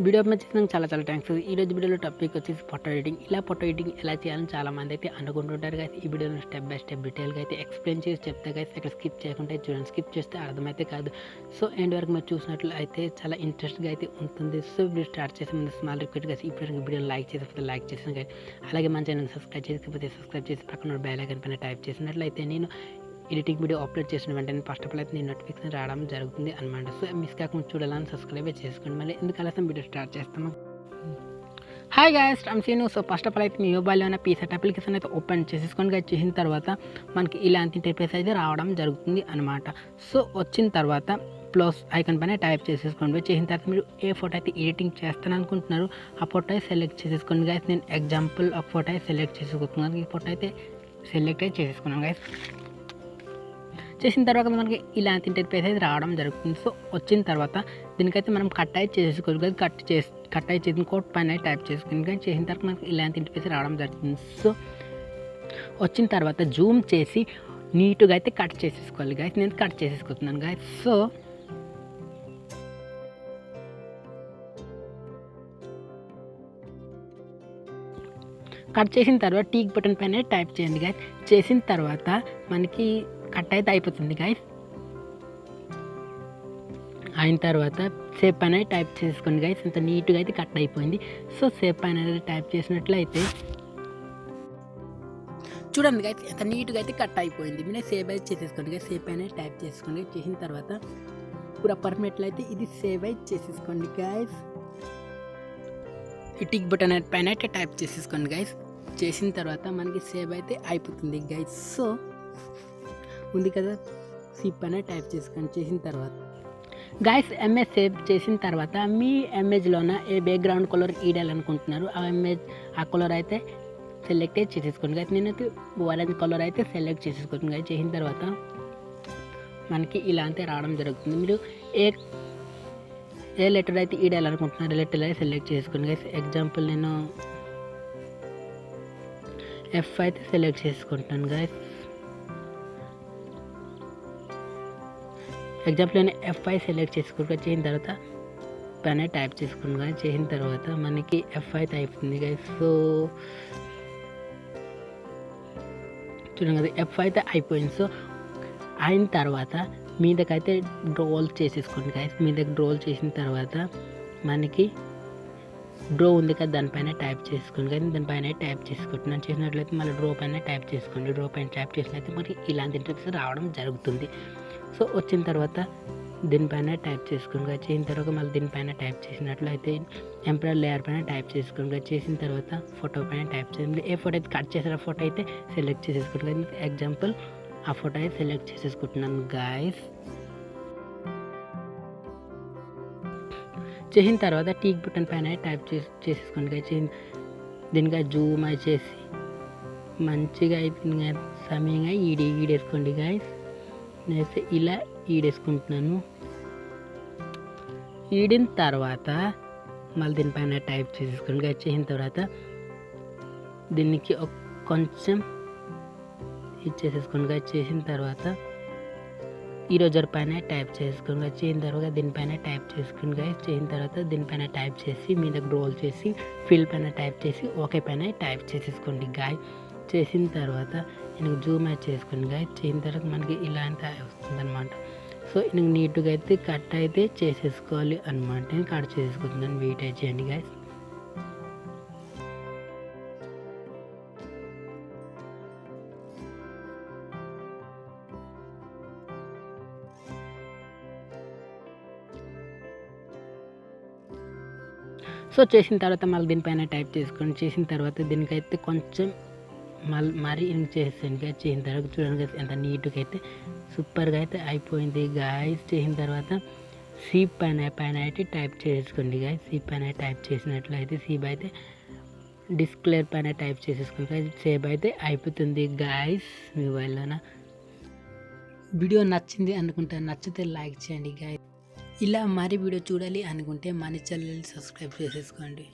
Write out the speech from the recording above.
Video upload చేసినందుకు చాలా thanks. ఈరోజు వీడియోలో టాపిక్ వచ్చేసి ఫోటో ఎడిటింగ్. ఇలా ఫోటో ఎడిటింగ్ ఎలా చేయాలని చాలామంది అయితే అనుకుంటుంటారు గైస్. ఈ వీడియోలో స్టెప్ బై స్టెప్ డీటెయిల్గా అయితే ఎక్స్ప్లెయిన్ చేసి చెప్తా గైస్. ఇక్కడ స్కిప్ చేయకుండా చూడండి. స్కిప్ చేస్తే అర్థమైతే కాదు. సో ఎండ్ వరకు మీరు చూసినట్లు అయితే చాలా ఇంట్రెస్ట్గా అయితే ఉంటుంది. సో వీడియో స్టార్ట్ చేసే ముందు స్మాల్ రిక్వెస్ట్ గైస్, ఇప్పుడు వీడియో లైక్ చేసిపోతే లైక్ చేసిన గైస్, అలాగే మన ఛానల్ సబ్స్క్రైబ్ చేయకపోతే సబ్స్క్రైబ్ చేసి పక్కన బెల్ ఐకాన్ పైన టైప్ చేసినట్లయితే నేను ఎడిటింగ్ వీడియో అప్లోడ్ చేసిన వెంటనే ఫస్ట్ ఆఫ్ ఆల్ అయితే నేను నోటిఫికేషన్ రావడం జరుగుతుంది అనమాట. సో మిస్ కాకుండా చూడాలని సబ్స్క్రైబ్ చేసుకోండి. మళ్ళీ ఎందుకు ఆలస్యం వీడియో స్టార్ట్ చేస్తాము. Hi guys, I'm Seenu. So first of all అయితే మీ మొబైల్లో ఉన్న PicsArt అప్లికేషన్ అయితే ఓపెన్ చేసేసుకొని చేసిన తర్వాత మనకి ఇలాంటి ఇంటర్ఫేస్ అయితే రావడం జరుగుతుంది అనమాట. సో వచ్చిన తర్వాత ప్లస్ ఐకాన్ పైన టైప్ చేసేసుకోండి. చేసిన తర్వాత మీరు ఏ ఫోటో అయితే ఎడిటింగ్ చేస్తాను అనుకుంటున్నారు ఆ ఫోటో అయితే సెలెక్ట్ చేసేసుకోండి గైస్. నేను ఎగ్జాంపుల్ ఒక ఫోటో అయితే సెలెక్ట్ చేసుకుంటున్నాను. ఈ ఫోటో అయితే సెలెక్ట్ అయితే చేసేసుకున్నాను గైస్. చేసిన తర్వాత మనకి ఇలాంటి ఇంటర్ఫేస్ అయితే రావడం జరుగుతుంది. సో వచ్చిన తర్వాత దీనికైతే మనం కట్ అయితే చేసేసుకోవాలి కదా. కట్ అయితే చేసిన కోడ్ పైన టైప్ చేసుకుని కానీ చేసిన తర్వాత మనకి ఇలాంటి ఇంటర్ఫేస్ రావడం జరుగుతుంది. సో వచ్చిన తర్వాత జూమ్ చేసి నీట్గా అయితే కట్ చేసేసుకోవాలి గైస్. నేను కట్ చేసేసుకుంటున్నాను గైస్. సో కట్ చేసిన తర్వాత టీక్ బటన్ పైన టైప్ చేయండి గైస్. చేసిన తర్వాత మనకి కట్ అయితే అయిపోతుంది గైస్. అయిన తర్వాత సేవ్ పైన టైప్ చేసుకోండి గైస్. అంత నీట్గా అయితే కట్ అయిపోయింది. సో సేవ్ పైన టైప్ చేసినట్లయితే చూడండి గైస్, ఎంత నీట్గా అయితే కట్ అయిపోయింది. మీరు సేవ్ అయితే చేసేసుకోండి గైస్. సేవ్ పైన టైప్ చేసుకోండి. చేసిన తర్వాత పూరా పర్ఫెక్ట్లో అయితే ఇది సేవ్ అయితే చేసేసుకోండి గైస్. ఈ టిక్ బటన్ పైన అయితే టైప్ చేసేసుకోండి గైస్. చేసిన తర్వాత మనకి సేవ్ అయితే అయిపోతుంది గైస్. సో ఉంది కదా, సిప్ పైన టైప్ చేసుకోండి. చేసిన తర్వాత గైస్ ఎంఏజ్ సేవ్ చేసిన తర్వాత మీ ఇమేజ్లోన ఏ బ్యాక్గ్రౌండ్ కలర్ ఇవ్వాలనుకుంటున్నారు ఆ కలర్ అయితే సెలెక్ట్ అయితే చేసేసుకోండి గైస్. నేనైతే ఆరెంజ్ కలర్ అయితే సెలెక్ట్ చేసేసుకోండి గైస్. చేసిన తర్వాత మనకి ఇలా అంతే రావడం జరుగుతుంది. మీరు ఏ లెటర్ అయితే ఇవ్వాలనుకుంటున్నారు లెటర్ అయితే సెలెక్ట్ చేసుకోండి గైస్. ఎగ్జాంపుల్ నేను F అయితే సెలెక్ట్ చేసుకుంటాను గైస్. ఎగ్జాంపుల్ నేను F5 సెలెక్ట్ చేసుకుంటా. చేసిన తర్వాత పైన టైప్ చేసుకుని కానీ చేసిన తర్వాత మనకి F5 అయితే అయిపోతుంది గైస్. సో చూడండి కదా, F5 అయితే అయిపోయింది. సో అయిన తర్వాత మీదకైతే డ్రోల్ చేసేసుకోండి గైస్. మీదకి డ్రోల్ చేసిన తర్వాత మనకి డ్రో ఉంది కదా, దానిపైన టైప్ చేసుకోండి కానీ దానిపైన టైప్ చేసుకుంటున్నాను. చేసినట్లయితే మళ్ళీ డ్రో పైన టైప్ చేసుకోండి. డ్రో పైన టైప్ చేసినట్లయితే మనకి ఇలాంటి ఇంటర్ఫేస్ రావడం జరుగుతుంది. సో వచ్చిన తర్వాత దీనిపైన టైప్ చేసుకోండి. చేసిన తర్వాత మళ్ళీ దీనిపైన టైప్ చేసినట్లయితే ఎంపరర్ లేయర్ పైన టైప్ చేసుకోండి. చేసిన తర్వాత ఫోటో పైన టైప్ చేయండి. ఏ ఫోటో అయితే కట్ చేసిన ఫోటో అయితే సెలెక్ట్ చేసేసుకోండి. ఎగ్జాంపుల్ ఆ ఫోటో అయితే సెలెక్ట్ చేసేసుకుంటున్నాను గాయస్. చేసిన తర్వాత టీక్ బటన్ పైన టైప్ చేసేసుకోండి. దీనిగా జూమ్ చేసి మంచిగా అయితే సమయంగా ఈడేసుకోండి గాయస్. నేనైతే ఇలా ఈడేసుకుంటున్నాను. ఈడిన తర్వాత మళ్ళీ దీనిపైన టైప్ చేసేసుకోండి. చేసిన తర్వాత దీనికి కొంచెం ఇచ్చేసేసుకోండి. చేసిన తర్వాత ఈరోజర్ పైన టైప్ చేసుకోండి. చేసిన తర్వాత దీనిపైన టైప్ చేసుకోండి గైస్. చేసిన తర్వాత దీనిపైన టైప్ చేసి మీద రోల్ చేసి ఫిల్ పైన టైప్ చేసి ఓకే పైన టైప్ చేసేసుకోండి గాయ్. చేసిన తర్వాత నేను జూమ్ అయితే చేసుకోండి గాయ్. చేసిన తర్వాత మనకి ఇలా అంతా వస్తుంది అనమాట. సో నేను నీట్గా అయితే కట్ అయితే చేసేసుకోవాలి అనమాట. నేను కట్ చేసుకుంటున్నాను. వెయిట్ అయితే చేయండి గాయస్. సో చేసిన తర్వాత మళ్ళీ దీనిపైన టైప్ చేసుకోండి. చేసిన తర్వాత దీనికైతే కొంచెం మరీ ఇంక్ చేసేయండి. చేసిన తర్వాత చూడండి ఎంత నీట్గా అయితే సూపర్గా అయితే అయిపోయింది గాయస్. చేసిన తర్వాత సీప్ పైన అయితే టైప్ చేసుకోండి గాయస్. సీప్ పైన టైప్ చేసినట్లయితే సీప్ అయితే డిస్ప్లే పైన టైప్ చేసేసుకోండి. సేవ్ అయితే అయిపోతుంది గాయస్ మీ మొబైల్లోన. వీడియో నచ్చింది అనుకుంటే నచ్చితే లైక్ చేయండి గాయస్. ఇలా మరి వీడియో చూడాలి అనుకుంటే మన ఛానల్ సబ్స్క్రైబ్ చేసేసుకోండి.